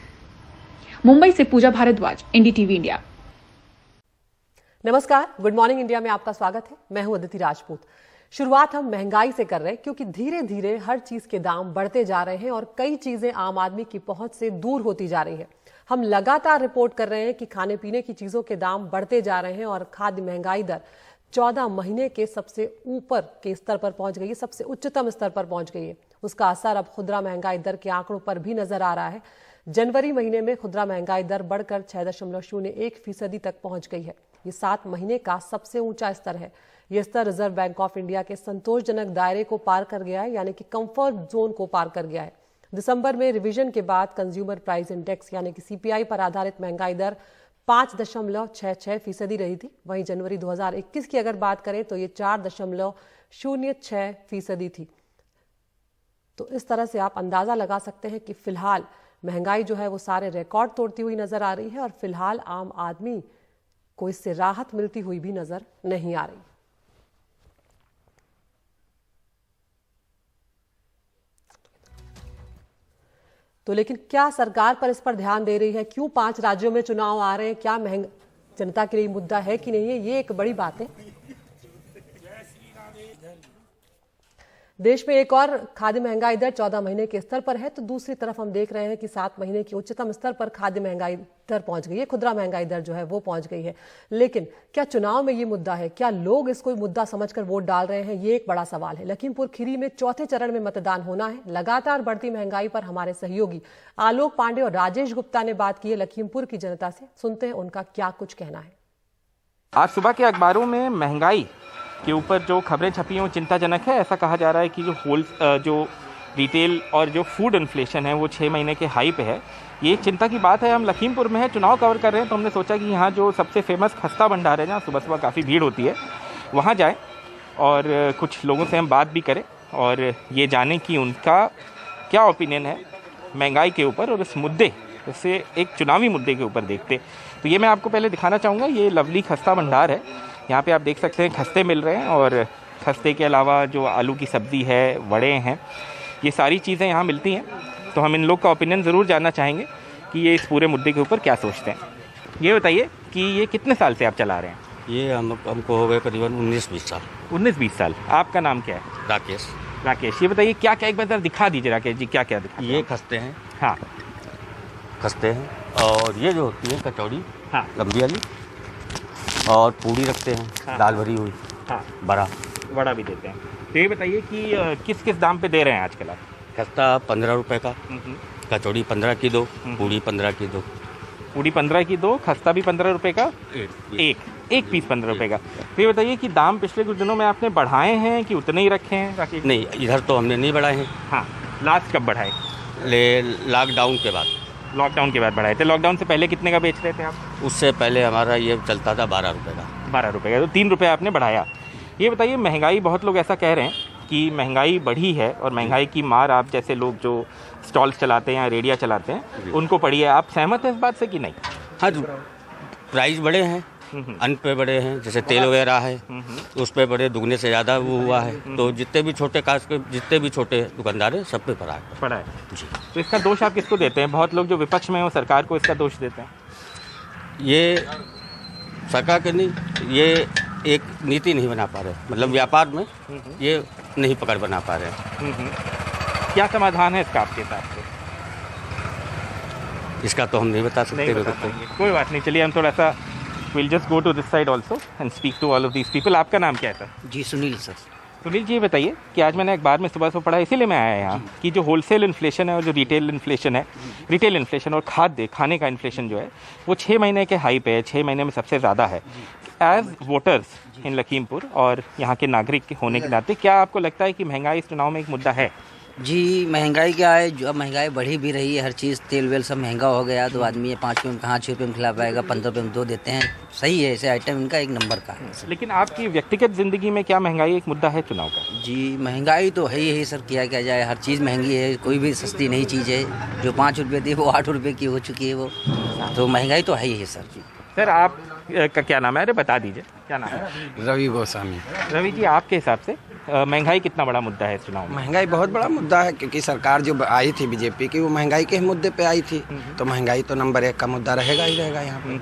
मुंबई से पूजा भारद्वाज, एनडीटीवी इंडिया। नमस्कार, गुड मॉर्निंग इंडिया में आपका स्वागत है। मैं हूं अदिति राजपूत। शुरुआत हम महंगाई से कर रहे हैं, क्योंकि धीरे धीरे हर चीज के दाम बढ़ते जा रहे हैं और कई चीजें आम आदमी की पहुंच से दूर होती जा रही हैं। हम लगातार रिपोर्ट कर रहे हैं कि खाने पीने की चीजों के दाम बढ़ते जा रहे हैं और खाद्य महंगाई दर 14 महीने के सबसे ऊपर के स्तर पर पहुंच गई है, सबसे उच्चतम स्तर पर पहुंच गई है। उसका असर अब खुदरा महंगाई दर के आंकड़ों पर भी नजर आ रहा है। जनवरी महीने में खुदरा महंगाई दर बढ़कर 6.01% तक पहुंच गई है। ये 7 महीने का सबसे ऊंचा स्तर है। ये स्तर रिजर्व बैंक ऑफ इंडिया के संतोषजनक दायरे को पार कर गया है, यानी कि कंफर्ट जोन को पार कर गया है। दिसंबर में रिवीजन के बाद कंज्यूमर प्राइस इंडेक्स यानी कि सीपीआई पर आधारित महंगाई दर 5.66% रही थी। वहीं जनवरी 2021 की अगर बात करें तो ये 4.06% थी। तो इस तरह से आप अंदाजा लगा सकते हैं कि फिलहाल महंगाई जो है वो सारे रिकॉर्ड तोड़ती हुई नजर आ रही है और फिलहाल आम आदमी को इससे राहत मिलती हुई भी नजर नहीं आ रही। तो लेकिन क्या सरकार पर इस पर ध्यान दे रही है? क्यों 5 राज्यों में चुनाव आ रहे हैं? क्या जनता के लिए मुद्दा है कि नहीं है? ये एक बड़ी बात है। देश में एक और खाद्य महंगाई दर 14 महीने के स्तर पर है, तो दूसरी तरफ हम देख रहे हैं कि 7 महीने की उच्चतम स्तर पर खाद्य महंगाई दर पहुंच गई है, खुदरा महंगाई दर जो है वो पहुंच गई है। लेकिन क्या चुनाव में ये मुद्दा है? क्या लोग इसको मुद्दा समझकर वोट डाल रहे हैं? ये एक बड़ा सवाल है। लखीमपुर खीरी में चौथे चरण में मतदान होना है। लगातार बढ़ती महंगाई पर हमारे सहयोगी आलोक पांडे और राजेश गुप्ता ने बात की है लखीमपुर की जनता से। सुनते हैं उनका क्या कुछ कहना है। आज सुबह के अखबारों में महंगाई के ऊपर जो खबरें छपी हैं वो चिंताजनक है। ऐसा कहा जा रहा है कि जो रिटेल और जो फूड इन्फ्लेशन है वो 6 महीने के हाई पे है। ये चिंता की बात है। हम लखीमपुर में है, चुनाव कवर कर रहे हैं, तो हमने सोचा कि यहाँ जो सबसे फेमस खस्ता भंडार है, जहाँ सुबह सुबह काफ़ी भीड़ होती है, वहाँ जाएँ और कुछ लोगों से हम बात भी करें और ये जानें कि उनका क्या ओपिनियन है महंगाई के ऊपर और इस मुद्दे से एक चुनावी मुद्दे के ऊपर देखते। तो ये मैं आपको पहले दिखाना चाहूँगा। ये लवली खस्ता भंडार है। यहाँ पे आप देख सकते हैं खस्ते मिल रहे हैं और खस्ते के अलावा जो आलू की सब्ज़ी है, वड़े हैं, ये सारी चीज़ें यहाँ मिलती हैं। तो हम इन लोग का ओपिनियन ज़रूर जानना चाहेंगे कि ये इस पूरे मुद्दे के ऊपर क्या सोचते हैं। ये बताइए कि ये कितने साल से आप चला रहे हैं? ये हमको हो गए करीबन 19-20 साल। 19-20 साल। आपका नाम क्या है? राकेश। राकेश, ये बताइए क्या क्या एक बार दिखा दीजिए राकेश जी, क्या क्या दिखा? ये खस्ते हैं। हाँ, खस्ते हैं। और ये जो होती है कचौड़ी, हाँ, लंबी वाली, और पूड़ी रखते हैं, हाँ, दाल भरी हुई, हाँ, बड़ा भी देते हैं। तो ये बताइए कि किस किस दाम पे दे रहे हैं आजकल आप? खस्ता 15 रुपए का, कचौड़ी 15 की 2, पूड़ी 15 की 2। पूड़ी 15 की 2, खस्ता भी 15 रुपए का एक पीस 15 रुपए का। तो ये बताइए कि दाम पिछले कुछ दिनों में आपने बढ़ाए हैं कि उतने ही रखे हैं राकेश? नहीं, इधर तो हमने नहीं बढ़ाए हैं। हाँ, लास्ट कब बढ़ाए? लॉकडाउन के बाद। लॉकडाउन के बाद बढ़ाए थे। लॉकडाउन से पहले कितने का बेच रहे थे आप? उससे पहले हमारा ये चलता था 12 रुपये का। 12 रुपये का, तो 3 रुपये आपने बढ़ाया। ये बताइए महंगाई, बहुत लोग ऐसा कह रहे हैं कि महंगाई बढ़ी है और महंगाई की मार आप जैसे लोग जो स्टॉल्स चलाते हैं या रेडिया चलाते हैं उनको पड़ी है। आप सहमत हैं इस बात से कि नहीं? हाँ, प्राइस बढ़े हैं, अन्न पे बढ़े हैं, जैसे तेल वगैरह है उस पे बढ़े, दुगने से ज़्यादा वो हुआ है। तो जितने भी छोटे दुकानदार हैं सब पे पड़ा है जी। तो इसका दोष आप किसको देते हैं? बहुत लोग जो विपक्ष में हैं वो सरकार को इसका दोष देते हैं। ये सरकार के नहीं, ये एक नीति नहीं बना पा रहे, मतलब व्यापार में ये नहीं पकड़ बना पा रहे। क्या समाधान है इसका आपके हिसाब से? इसका तो हम नहीं बता सकते। कोई बात नहीं, चलिए हम थोड़ा सा we'll just go to this side also and speak to all of these people. आपका नाम क्या है सर? जी सुनील सर। सुनील जी, ये बताइए कि आज मैंने अखबार में सुबह से पढ़ा, इसीलिए मैं आया यहाँ, कि जो होलसेल इन्फ्लेशन है और जो रिटेल इन्फ्लेशन है, रिटेल इन्फ्लेशन और खाने का इन्फ्लेशन जो है वो 6 महीने के हाई पे है, 6 महीने में सबसे ज़्यादा है। एज वोटर्स इन लखीमपुर और यहाँ के नागरिक होने के नाते क्या आपको लगता है कि महंगाई इस चुनाव में एक मुद्दा है? जी, महंगाई क्या है, जो अब महंगाई बढ़ी भी रही है, हर चीज़ तेल वेल सब महंगा हो गया, तो आदमी 5 रुपये में कहाँ 6 रुपये में खिला पाएगा, 15 रुपये में 2 देते हैं। सही है, ऐसे आइटम इनका एक नंबर का है। लेकिन आपकी व्यक्तिगत ज़िंदगी में क्या महंगाई एक मुद्दा है चुनाव का? जी, महंगाई तो है ही सर, क्या जाए, हर चीज़ महंगी है, कोई भी सस्ती नहीं चीज़ है। जो 5 रुपये थी वो 8 रुपये की हो चुकी है वो, तो महंगाई तो है ही है सर जी। सर आप का क्या नाम है? अरे बता दीजिए, क्या नाम है? रवि गोस्वामी। रवि जी, आपके हिसाब से महंगाई कितना बड़ा मुद्दा है इस चुनाव में? महंगाई बहुत बड़ा मुद्दा है, क्योंकि सरकार जो आई थी बीजेपी की वो महंगाई के मुद्दे पे आई थी, तो महंगाई तो नंबर 1 का मुद्दा रहेगा ही रहेगा यहाँ पे।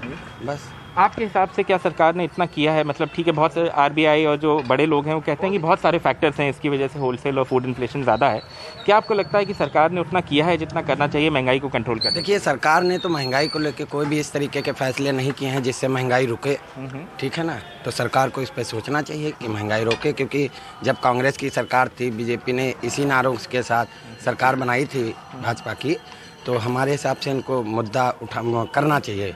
बस आपके हिसाब से क्या सरकार ने इतना किया है? मतलब ठीक है, बहुत से आरबीआई और जो बड़े लोग हैं वो कहते हैं कि बहुत सारे फैक्टर्स हैं इसकी वजह से होलसेल और फूड इन्फ्लेशन ज़्यादा है। क्या आपको लगता है कि सरकार ने उतना किया है जितना करना चाहिए महंगाई को कंट्रोल करने? देखिए, सरकार ने तो महंगाई को लेकर कोई भी इस तरीके के फैसले नहीं किए हैं जिससे महंगाई रुके, ठीक है ना। तो सरकार को इस पर सोचना चाहिए कि महंगाई रोके, क्योंकि जब कांग्रेस की सरकार थी, बीजेपी ने इसी नारों के साथ सरकार बनाई थी भाजपा की, तो हमारे हिसाब से इनको मुद्दा करना चाहिए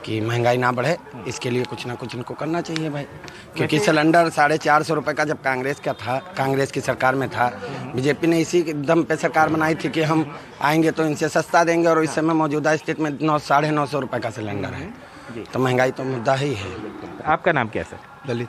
कि महंगाई ना बढ़े, इसके लिए कुछ ना कुछ इनको करना चाहिए भाई। क्योंकि सिलेंडर 450 रुपये का जब कांग्रेस की सरकार में था, बीजेपी ने इसी दम पे सरकार बनाई थी कि हम आएंगे तो इनसे सस्ता देंगे, और इस समय मौजूदा स्थिति में 900-950 रुपये का सिलेंडर है। तो महंगाई तो मुद्दा ही है। आपका नाम क्या है सर? ललित।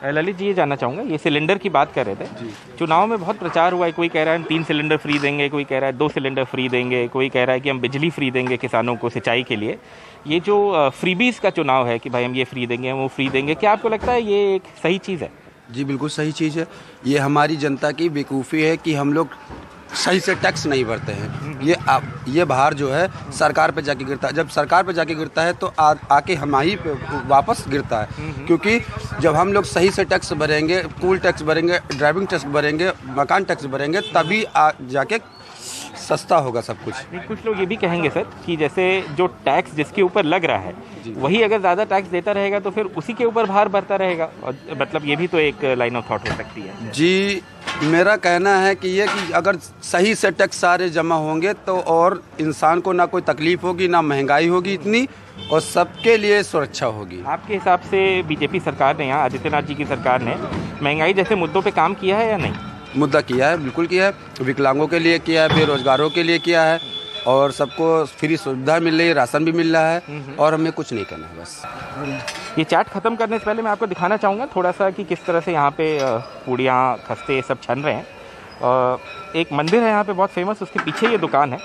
ललित जी, ये जानना चाहूँगा, ये सिलेंडर की बात कर रहे थे, चुनाव में बहुत प्रचार हुआ है, कोई कह रहा है 3 सिलेंडर फ्री देंगे, कोई कह रहा है 2 सिलेंडर फ्री देंगे, कोई कह रहा है कि हम बिजली फ्री देंगे किसानों को सिंचाई के लिए। ये जो फ्रीबीज का चुनाव है कि भाई हम ये फ्री देंगे, हम वो फ्री देंगे, क्या आपको लगता है ये एक सही चीज़ है? जी बिल्कुल सही चीज़ है। ये हमारी जनता की बेवकूफ़ी है कि हम लोग सही से टैक्स नहीं भरते हैं। ये भार जो है सरकार पे जाके गिरता है। जब सरकार पे जाके गिरता है तो आके हमारी पे वापस गिरता है, क्योंकि जब हम लोग सही से टैक्स भरेंगे, कूल टैक्स भरेंगे, ड्राइविंग टैक्स भरेंगे, मकान टैक्स भरेंगे, तभी जाके सस्ता होगा सब कुछ। कुछ लोग ये भी कहेंगे सर कि जैसे जो टैक्स जिसके ऊपर लग रहा है वही अगर ज़्यादा टैक्स देता रहेगा तो फिर उसी के ऊपर भार बढ़ता रहेगा, और मतलब ये भी तो एक लाइन ऑफ थॉट हो सकती है। जी, मेरा कहना है कि ये कि अगर सही से टैक्स सारे जमा होंगे तो और इंसान को ना कोई तकलीफ होगी, ना महंगाई होगी इतनी, और सबके लिए सुरक्षा होगी। आपके हिसाब से बीजेपी सरकार ने, यहाँ आदित्यनाथ जी की सरकार ने महंगाई जैसे मुद्दों पे काम किया है या नहीं? मुद्दा किया है, बिल्कुल किया है। विकलांगों के लिए किया है, बेरोजगारों के लिए किया है, और सबको फ्री सुविधा मिल रही है, राशन भी मिल रहा है, और हमें कुछ नहीं करना है बस। ये चाट खत्म करने से पहले मैं आपको दिखाना चाहूँगा थोड़ा सा कि किस तरह से यहाँ पे पूड़ियाँ, खस्ते सब छन रहे हैं। एक मंदिर है यहाँ पे बहुत फेमस, उसके पीछे ये दुकान है,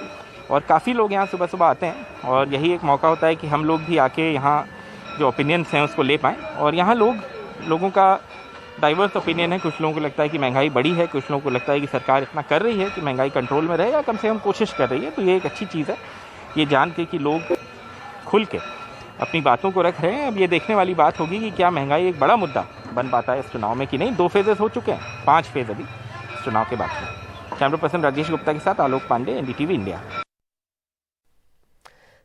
और काफ़ी लोग यहाँ सुबह सुबह आते हैं, और यही एक मौका होता है कि हम लोग भी आके यहाँ जो ओपिनियंस हैं उसको ले पाएँ। और यहाँ लोगों का डाइवर्स ओपिनियन है। कुछ लोगों को लगता है कि महंगाई बढ़ी है, कुछ लोगों को लगता है कि सरकार इतना कर रही है कि महंगाई कंट्रोल में रहे, या कम से कम कोशिश कर रही है। तो ये एक अच्छी चीज़ है, ये जान के कि लोग खुल के अपनी बातों को रख रहे हैं। अब ये देखने वाली बात होगी कि क्या महंगाई एक बड़ा मुद्दा बन पाता है इस चुनाव में कि नहीं। 2 फेजेस हो चुके हैं, 5 फेज अभी इस चुनाव के बाद में। कैमरा पर्सन राजेश गुप्ता के साथ आलोक पांडे, एनडीटीवी इंडिया।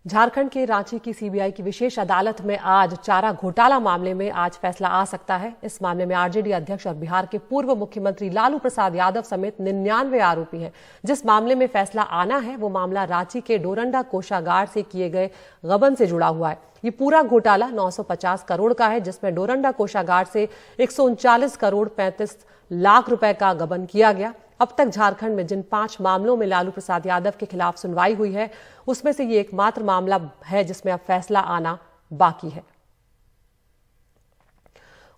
झारखंड के रांची की सीबीआई की विशेष अदालत में आज चारा घोटाला मामले में आज फैसला आ सकता है। इस मामले में आरजेडी अध्यक्ष और बिहार के पूर्व मुख्यमंत्री लालू प्रसाद यादव समेत 99 आरोपी हैं। जिस मामले में फैसला आना है वो मामला रांची के डोरंडा कोषागार से किए गए गबन से जुड़ा हुआ है। ये पूरा घोटाला 950 करोड़ का है, जिसमें डोरंडा कोषागार से 139 करोड़ 35 लाख रुपए का गबन किया गया। अब तक झारखंड में जिन 5 मामलों में लालू प्रसाद यादव के खिलाफ सुनवाई हुई है, उसमें से ये एकमात्र मामला है जिसमें अब फैसला आना बाकी है।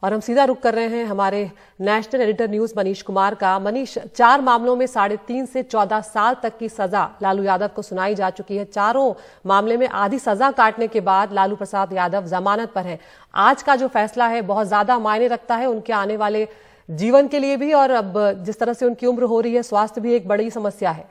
और हम सीधा रुख कर रहे हैं हमारे national editor news Manish Kumar का। मनीष, 4 मामलों में 3.5 से 14 साल तक की सजा लालू यादव को सुनाई जा चुकी है। चारों मामले में आधी सजा काटने के बाद लालू प्रसाद यादव जमानत पर हैं। आज का जो फैसला है बहुत ज्यादा मायने रखता है उनके आने वाले जीवन के लिए भी, और अब जिस तरह से उनकी उम्र हो रही है, स्वास्थ्य भी एक बड़ी समस्या है।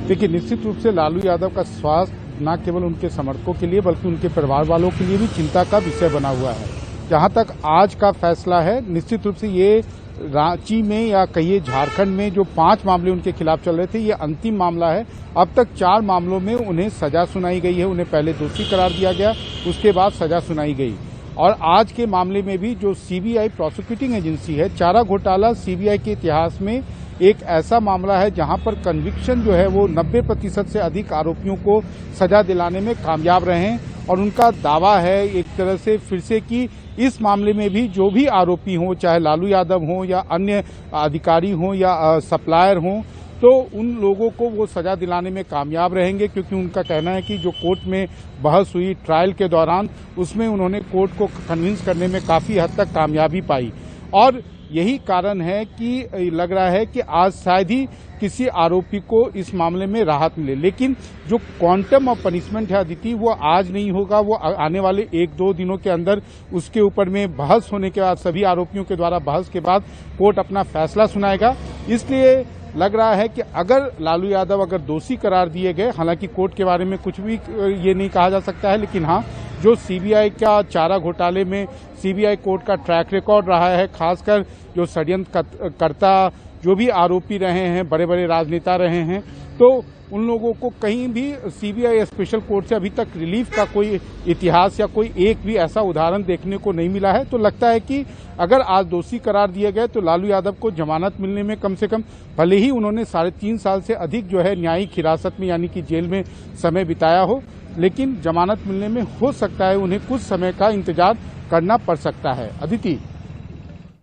देखिए, निश्चित रूप से लालू यादव का स्वास्थ्य न केवल उनके समर्थकों के लिए बल्कि उनके परिवार वालों के लिए भी चिंता का विषय बना हुआ है। जहां तक आज का फैसला है, निश्चित रूप से ये रांची में या कहिए झारखंड में जो 5 मामले उनके खिलाफ चल रहे थे, ये अंतिम मामला है। अब तक 4 मामलों में उन्हें सजा सुनाई गई है। उन्हें पहले दोषी करार दिया गया, उसके बाद सजा सुनाई गई। और आज के मामले में भी जो सीबीआई प्रोसिक्यूटिंग एजेंसी है, चारा घोटाला सीबीआई के इतिहास में एक ऐसा मामला है जहां पर कन्विक्शन जो है वो 90% से अधिक आरोपियों को सजा दिलाने में कामयाब रहे हैं। और उनका दावा है एक तरह से फिर से कि इस मामले में भी जो भी आरोपी हों, चाहे लालू यादव हों या अन्य अधिकारी हों या सप्लायर हों, तो उन लोगों को वो सजा दिलाने में कामयाब रहेंगे, क्योंकि उनका कहना है कि जो कोर्ट में बहस हुई ट्रायल के दौरान, उसमें उन्होंने कोर्ट को कन्विंस करने में काफी हद तक कामयाबी पाई। और यही कारण है कि लग रहा है कि आज शायद ही किसी आरोपी को इस मामले में राहत मिले। लेकिन जो क्वांटम ऑफ पनिशमेंट है अदिति, वो आज नहीं होगा, वो आने वाले 1-2 दिनों के अंदर उसके ऊपर में बहस होने के बाद, सभी आरोपियों के द्वारा बहस के बाद कोर्ट अपना फैसला सुनाएगा। इसलिए लग रहा है कि अगर लालू यादव अगर दोषी करार दिए गए, हालांकि कोर्ट के बारे में कुछ भी ये नहीं कहा जा सकता है, लेकिन हाँ, जो सीबीआई का चारा घोटाले में सीबीआई कोर्ट का ट्रैक रिकॉर्ड रहा है, खासकर जो षड्यंत्रकर्ता जो भी आरोपी रहे हैं, बड़े बड़े राजनेता रहे हैं, तो उन लोगों को कहीं भी सीबीआई स्पेशल कोर्ट से अभी तक रिलीफ का कोई इतिहास या कोई एक भी ऐसा उदाहरण देखने को नहीं मिला है। तो लगता है कि अगर आज दोषी करार दिए गए तो लालू यादव को जमानत मिलने में कम से कम, भले ही उन्होंने 3.5 साल से अधिक जो है न्यायिक हिरासत में यानी कि जेल में समय बिताया हो, लेकिन जमानत मिलने में हो सकता है उन्हें कुछ समय का इंतजार करना पड़ सकता है। अदिति,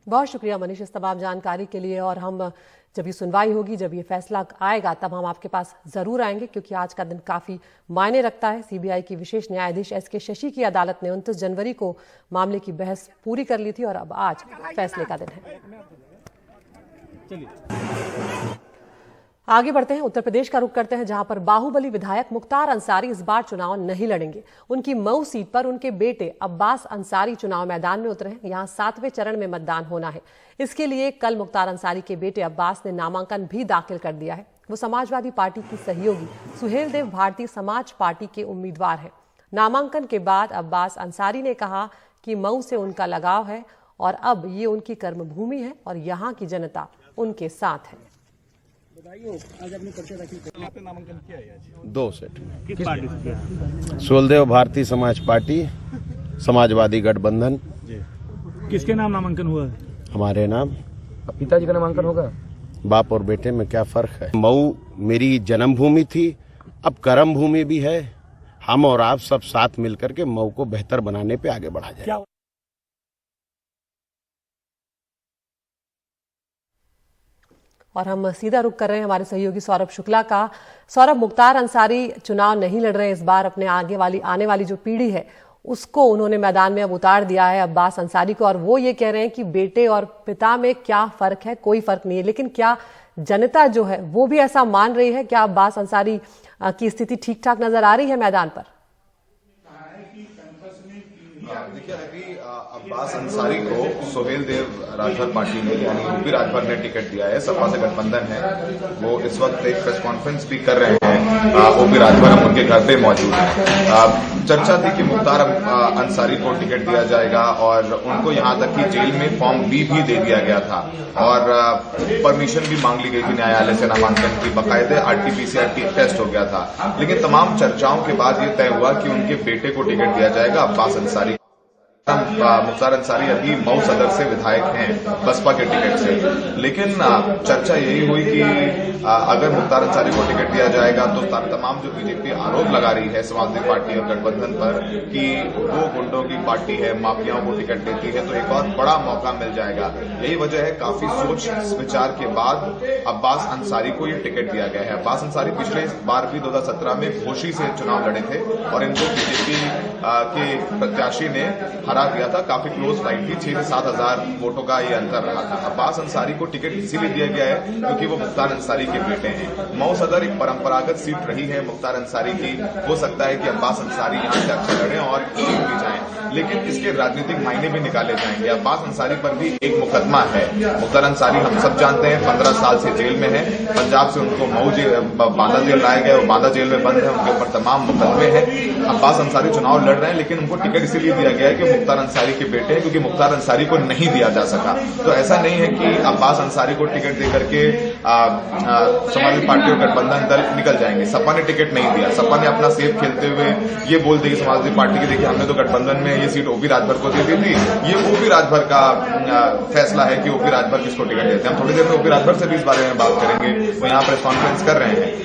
बहुत शुक्रिया मनीष इस तमाम जानकारी के लिए। और हम जब ये सुनवाई होगी, जब ये फैसला आएगा, तब हम आपके पास जरूर आएंगे, क्योंकि आज का दिन काफी मायने रखता है। सीबीआई की विशेष न्यायाधीश एसके शशि की अदालत ने 29 जनवरी को मामले की बहस पूरी कर ली थी और अब आज फैसले का दिन है। आगे बढ़ते हैं, उत्तर प्रदेश का रुख करते हैं, जहां पर बाहुबली विधायक मुख्तार अंसारी इस बार चुनाव नहीं लड़ेंगे। उनकी मऊ सीट पर उनके बेटे अब्बास अंसारी चुनाव मैदान में उतरे हैं। यहां 7वें चरण में मतदान होना है। इसके लिए कल मुख्तार अंसारी के बेटे अब्बास ने नामांकन भी दाखिल कर दिया है। वो समाजवादी पार्टी की सहयोगी सुहेल देव भारतीय समाज पार्टी के उम्मीदवार हैं। नामांकन के बाद अब्बास अंसारी ने कहा कि मऊ से उनका लगाव है और अब ये उनकी कर्मभूमि है और यहाँ की जनता उनके साथ है। आज आपने पर्चा दाखिल किया, आपने नामांकन किया है आज? 2 सेट। किस पार्टी से किया? सुहेल भारतीय समाज पार्टी, समाजवादी गठबंधन। किसके नाम नामांकन हुआ है? हमारे नाम। पिताजी का नामांकन होगा? बाप और बेटे में क्या फर्क है? मऊ मेरी जन्मभूमि थी, अब कर्म भूमि भी है। हम और आप सब साथ मिलकर के मऊ को बेहतर बनाने पे आगे बढ़ा जाए। और हम सीधा रुख कर रहे हैं हमारे सहयोगी सौरभ शुक्ला का। सौरभ, मुख्तार अंसारी चुनाव नहीं लड़ रहे हैं इस बार। अपने आने वाली जो पीढ़ी है उसको उन्होंने मैदान में अब उतार दिया है, अब्बास अंसारी को, और वो ये कह रहे हैं कि बेटे और पिता में क्या फर्क है? कोई फर्क नहीं है। लेकिन क्या जनता जो है वो भी ऐसा मान रही है? क्या अब्बास अंसारी की स्थिति ठीक ठाक नजर आ रही है मैदान पर? देखिए, अभी अब्बास अंसारी को सुहेल देव राजभर पार्टी ने यानी यूपी राजभर ने टिकट दिया है। सपा से गठबंधन है। वो इस वक्त एक प्रेस कॉन्फ्रेंस भी कर रहे हैं। ओपी राजभर हम उनके घर पे मौजूद हैं। चर्चा थी कि मुख्तार अंसारी को टिकट दिया जाएगा और उनको यहां तक कि जेल में फॉर्म बी भी दे दिया गया था और परमिशन भी मांग ली गई थी न्यायालय से नामांकन की। बाकायदे RT-PCR टेस्ट हो गया था। लेकिन तमाम चर्चाओं के बाद ये तय हुआ कि उनके बेटे को टिकट दिया जाएगा, अब्बास अंसारी। मुख्तार अंसारी अभी मऊ सदर से विधायक हैं बसपा के टिकट से, लेकिन चर्चा यही हुई कि अगर मुख्तार अंसारी को टिकट दिया जाएगा तो तमाम जो बीजेपी आरोप लगा रही है समाजवादी पार्टी और गठबंधन पर कि वो गुंडों की पार्टी है, माफियाओं को टिकट देती है, तो एक और बड़ा मौका मिल जाएगा। यही वजह है, काफी सोच विचार के बाद अब्बास अंसारी को ये टिकट दिया गया है। अब्बास अंसारी पिछले बार भी 2017 में घोषी से चुनाव लड़े थे और इनको बीजेपी के प्रत्याशी ने हरा दिया था। काफी क्लोज फाइट थी, 6 से 7 हजार वोटों का ये अंतर रहा था। अब्बास अंसारी को टिकट इसीलिए दिया गया है क्योंकि वो मुख्तार अंसारी के बेटे हैं। मऊ सदर एक परंपरागत सीट रही है मुख्तार अंसारी की। हो सकता है कि अब्बास अंसारी यहां से अच्छा लड़े और जीत भी जाएं, लेकिन इसके राजनीतिक मायने भी निकाले जाएंगे। अब्बास अंसारी पर भी एक मुकदमा है। मुख्तार अंसारी हम सब जानते हैं 15 साल से जेल में है। पंजाब से उनको मऊ बांदा जेल लाया गया, वो बांदा जेल में बंद है, उनके ऊपर तमाम मुकदमे हैं। अब्बास अंसारी चुनाव लड़ रहे हैं, लेकिन उनको टिकट इसीलिए दिया गया है कि मुख्तार अंसारी के बेटे हैं, क्योंकि मुख्तार अंसारी को नहीं दिया जा सका। तो ऐसा नहीं है कि अब्बास अंसारी को टिकट देकर के समाजवादी पार्टी और गठबंधन दल निकल जाएंगे। सपा ने टिकट नहीं दिया। सपा ने अपना सेफ खेलते हुए ये बोल दी समाजवादी पार्टी की, देखिए हमने तो गठबंधन में ये सीट ओपी राजभर को दे दी थी, ये ओपी राजभर का फैसला है कि ओपी राजभर किसको टिकट देते हैं। हम थोड़ी देर में ओपी राजभर से भी इस बारे में बात करेंगे, वो यहाँ प्रेस कॉन्फ्रेंस कर रहे हैं।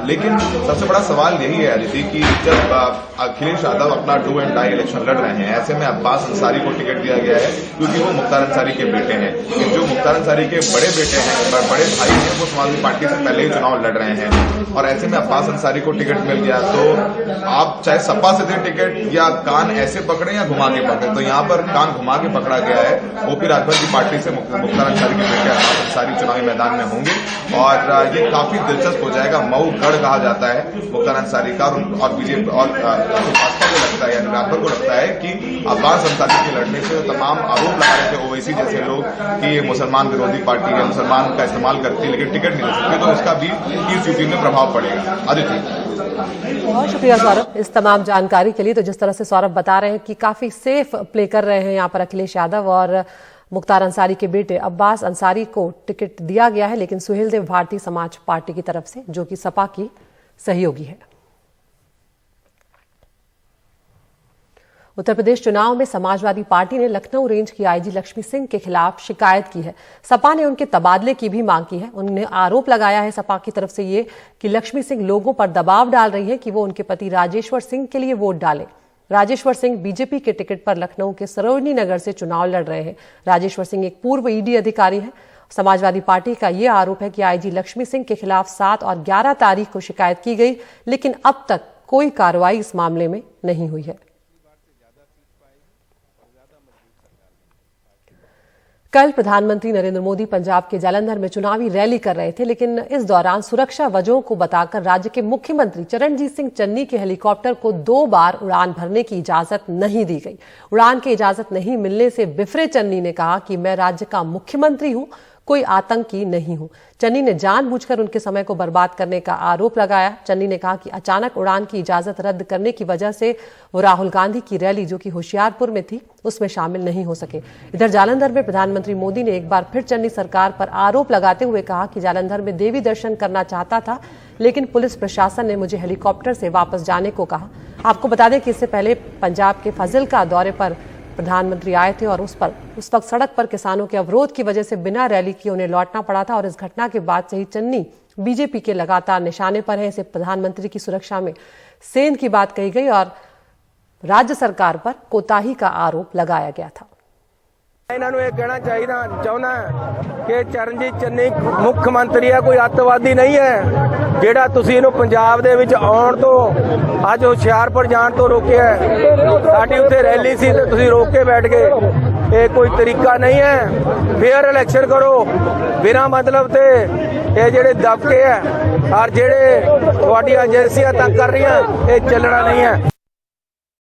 लेकिन सबसे बड़ा सवाल यही है अदिति कि जब अखिलेश यादव अपना डू एंड डाई इलेक्शन लड़ रहे हैं, ऐसे में अब्बास अंसारी को टिकट दिया गया है क्योंकि वो मुख्तार अंसारी के बेटे हैं। जो मुख्तार अंसारी के बड़े बेटे हैं, बड़े भाई हैं, वो समाजवादी पार्टी से पहले ही चुनाव लड़ रहे हैं और ऐसे में अब्बास अंसारी को टिकट मिल गया तो आप चाहे सपा से दें टिकट या कान ऐसे पकड़े या घुमा के पकड़े, तो यहाँ पर कान घुमा के पकड़ा गया है। ओपी राजभर की पार्टी से मुख्तार अंसारी के बेटे अब्बास अंसारी चुनावी मैदान में होंगे और ये काफी दिलचस्प हो जाएगा। मऊ गढ़ कहा जाता है मुख्तार अंसारी का और बीजेपी और भाजपा को लगता है, राजभर को लगता है कि अब्बास अंसारी के लड़ने से तमाम आरोप लगा रहे थे ओवैसी जैसे लोग कि ये मुसलमान विरोधी पार्टी है, मुसलमान का इस्तेमाल करती है, लेकिन टिकट नहीं दे सकती, तो उसका भी इस यूपी में प्रभाव पड़ेगा। अदिति, बहुत शुक्रिया सौरभ इस तमाम जानकारी के लिए। तो जिस तरह से सौरभ बता रहे हैं कि काफी सेफ प्ले कर रहे हैं यहाँ पर अखिलेश यादव और मुख्तार अंसारी के बेटे अब्बास अंसारी को टिकट दिया गया है, लेकिन सुहेल देव भारतीय समाज पार्टी की तरफ से, जो कि सपा की सहयोगी है। उत्तर प्रदेश चुनाव में समाजवादी पार्टी ने लखनऊ रेंज की आईजी लक्ष्मी सिंह के खिलाफ शिकायत की है। सपा ने उनके तबादले की भी मांग की है। उन्होंने आरोप लगाया है सपा की तरफ से ये कि लक्ष्मी सिंह लोगों पर दबाव डाल रही है कि वो उनके पति राजेश्वर सिंह के लिए वोट डालें। राजेश्वर सिंह बीजेपी के टिकट पर लखनऊ के सरोजनी नगर से चुनाव लड़ रहे हैं। राजेश्वर सिंह एक पूर्व ईडी अधिकारी है। समाजवादी पार्टी का ये आरोप है कि आईजी लक्ष्मी सिंह के खिलाफ 7 और 11 तारीख को शिकायत की गई, लेकिन अब तक कोई कार्रवाई इस मामले में नहीं हुई है। कल प्रधानमंत्री नरेंद्र मोदी पंजाब के जालंधर में चुनावी रैली कर रहे थे, लेकिन इस दौरान सुरक्षा वजहों को बताकर राज्य के मुख्यमंत्री चरणजीत सिंह चन्नी के हेलीकॉप्टर को 2 बार उड़ान भरने की इजाजत नहीं दी गई। उड़ान की इजाजत नहीं मिलने से बिफरे चन्नी ने कहा कि मैं राज्य का मुख्यमंत्री हूं, कोई आतंकी नहीं हूं। चन्नी ने जानबूझकर उनके समय को बर्बाद करने का आरोप लगाया। चन्नी ने कहा कि अचानक उड़ान की इजाजत रद्द करने की वजह से वो राहुल गांधी की रैली जो कि होशियारपुर में थी उसमें शामिल नहीं हो सके। इधर जालंधर में प्रधानमंत्री मोदी ने एक बार फिर चन्नी सरकार पर आरोप लगाते हुए कहा कि जालंधर में देवी दर्शन करना चाहता था, लेकिन पुलिस प्रशासन ने मुझे हेलीकॉप्टर से वापस जाने को कहा। आपको बता दें कि इससे पहले पंजाब के फाजिलका दौरे पर प्रधानमंत्री आए थे और उस वक्त सड़क पर किसानों के अवरोध की वजह से बिना रैली किए उन्हें लौटना पड़ा था। और इस घटना के बाद से ही चन्नी बीजेपी के लगातार निशाने पर है। इसे प्रधानमंत्री की सुरक्षा में सेंध की बात कही गई और राज्य सरकार पर कोताही का आरोप लगाया गया था। ਇਹਨਾਂ ਨੂੰ ਇਹ ਕਹਿਣਾ ਚਾਹੁੰਦਾ ਕਿ ਚਰਨਜੀਤ ਚੰਨੀ ਮੁੱਖ ਮੰਤਰੀ ਹੈ, ਕੋਈ ਅੱਤਵਾਦੀ ਨਹੀਂ ਹੈ ਜਿਹੜਾ ਤੁਸੀਂ ਇਹਨੂੰ ਪੰਜਾਬ ਦੇ ਵਿੱਚ ਆਉਣ ਤੋਂ ਅੱਜ ਹੁਸ਼ਿਆਰਪੁਰ ਜਾਣ ਤੋਂ ਰੋਕਿਆ। ਸਾਡੀ ਉੱਥੇ ਰੈਲੀ ਸੀ ਤੇ ਤੁਸੀਂ ਰੋਕ ਕੇ ਬੈਠ ਗਏ। ਇਹ ਕੋਈ ਤਰੀਕਾ ਨਹੀਂ ਹੈ। ਫੇਅਰ ਇਲੈਕਸ਼ਨ ਕਰੋ, ਬਿਨਾਂ ਮਤਲਬ ਤੇ ਇਹ ਜਿਹੜੇ ਦਬਕੇ ਹੈ ਔਰ ਜਿਹੜੇ ਤੁਹਾਡੀਆਂ ਏਜੰਸੀਆਂ ਤੰਗ ਕਰ ਰਹੀਆਂ ਇਹ ਚੱਲਣਾ ਨਹੀਂ ਹੈ।